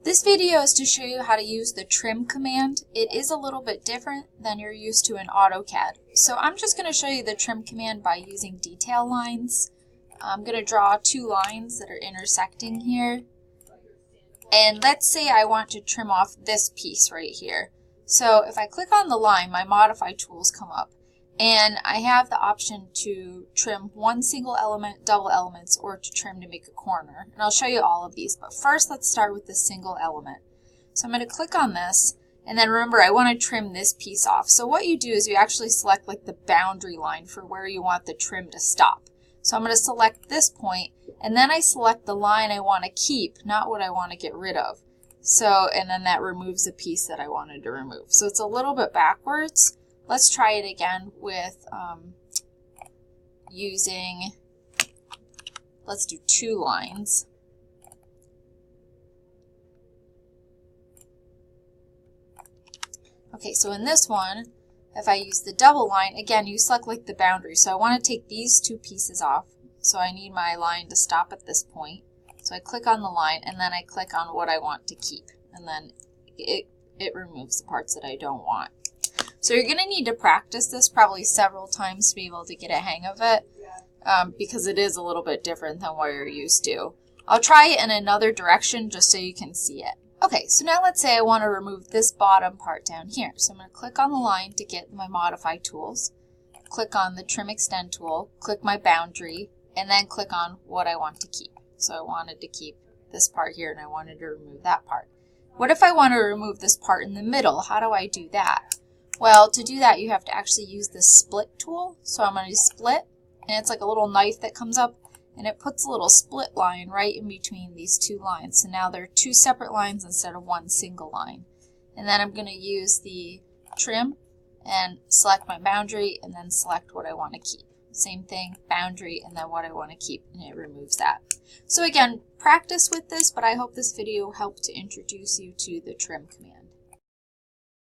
This video is to show you how to use the trim command. It is a little bit different than you're used to in AutoCAD. So I'm just going to show you the trim command by using detail lines. I'm going to draw two lines that are intersecting here. And let's say I want to trim off this piece right here. So if I click on the line, my modify tools come up. And I have the option to trim one single element, double elements, or to trim to make a corner. And I'll show you all of these. But first, let's start with the single element. So I'm going to click on this. And then remember, I want to trim this piece off. So what you do is you actually select like the boundary line for where you want the trim to stop. So I'm going to select this point, and then I select the line I want to keep, not what I want to get rid of. So, and then that removes the piece that I wanted to remove. So it's a little bit backwards. Let's try it again with let's do two lines. Okay, so in this one, if I use the double line, again, you select like the boundary. So I want to take these two pieces off. So I need my line to stop at this point. So I click on the line, and then I click on what I want to keep. And then it removes the parts that I don't want. So you're going to need to practice this probably several times to be able to get a hang of it, because it is a little bit different than what you're used to. I'll try it in another direction just so you can see it. Okay, so now let's say I want to remove this bottom part down here. So I'm going to click on the line to get my modify tools, click on the trim extend tool, click my boundary, and then click on what I want to keep. So I wanted to keep this part here, and I wanted to remove that part. What if I want to remove this part in the middle? How do I do that? Well, to do that, you have to actually use the split tool. So I'm going to split, and it's like a little knife that comes up, and it puts a little split line right in between these two lines. So now there are two separate lines instead of one single line. And then I'm going to use the trim and select my boundary, and then select what I want to keep. Same thing, boundary, and then what I want to keep, and it removes that. So again, practice with this, but I hope this video helped to introduce you to the trim command.